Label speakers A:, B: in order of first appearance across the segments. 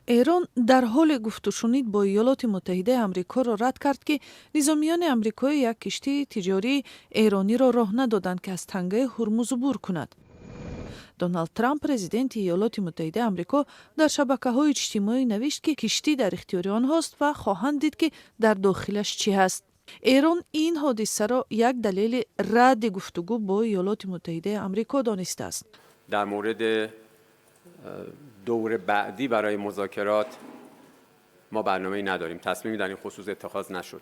A: ایران در حال گفت‌وشنید با ایالات متحده آمریکا را رد کرد که نظامیان آمریکایی یک کشتی تجاری ایرانی را راه ندادند که از تنگه هرمز عبور کند. دونالد ترامپ پرزیدنت ایالات متحده آمریکا در شبکه‌های اجتماعی نوشت که کشتی در اختیار آنهاست و خواهند دید که در داخلش چی هست. ایران این حادثه را یک دلیل رد گفتگو با ایالات متحده آمریکا دانسته است.
B: در مورد دور بعدی برای مذاکرات ما برنامه‌ای نداریم. تصمیمی در این خصوص اتخاذ نشد.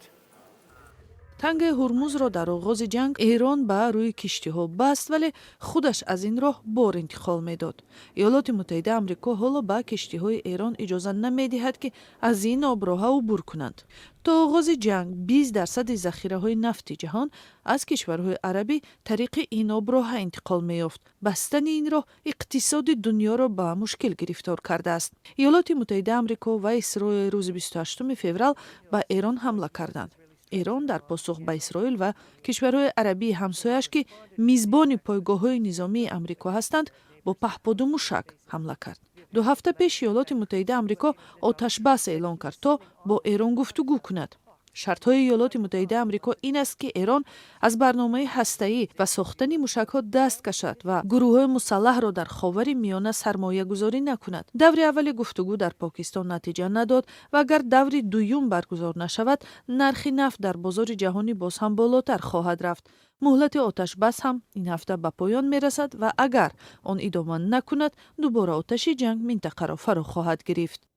A: تنگه هرمز را در آغاز جنگ ایران به روی کشتی‌ها بست ولی خودش از این راه بار انتقال می‌داد. ایالات متحده آمریکا حالا به کشتی‌های ایران اجازه نمی‌دهد که از این آبراها عبور کنند. تا آغاز جنگ 20% ذخیره‌های نفت جهان از کشورهای عربی طریق این آبراه انتقال می‌یافت. بستن این راه اقتصاد دنیا را به مشکل گرفتار کرده است. ایالات متحده آمریکا و اسرائیل روز 28 فوریه به ایران حمله کردند. ایران در پاسخ به اسرائیل و کشورهای عربی همسایش که میزبان پایگاه‌های نظامی آمریکا هستند با پهپاد و موشک حمله کرد. 2 هفته پیش ایالات متحده آمریکا آتش بس اعلان کرد تا با ایران گفتگو کند. شرط‌های ایالات متحده آمریکا این است که ایران از برنامه هسته‌ای و ساختن موشک‌ها دست کشد و گروه‌های مسلح را در خاور میانه سرمایه‌گذاری نکند. دور اول گفتگو در پاکستان نتیجه نداد و اگر دور دوم برگزار نشود، نرخ نفت در بازار جهانی باز هم بالاتر خواهد رفت. مهلت آتش بس هم این هفته به پایان می‌رسد و اگر آن ادامه نکند، دوباره آتش جنگ منطقه را فرا خواهد گرفت.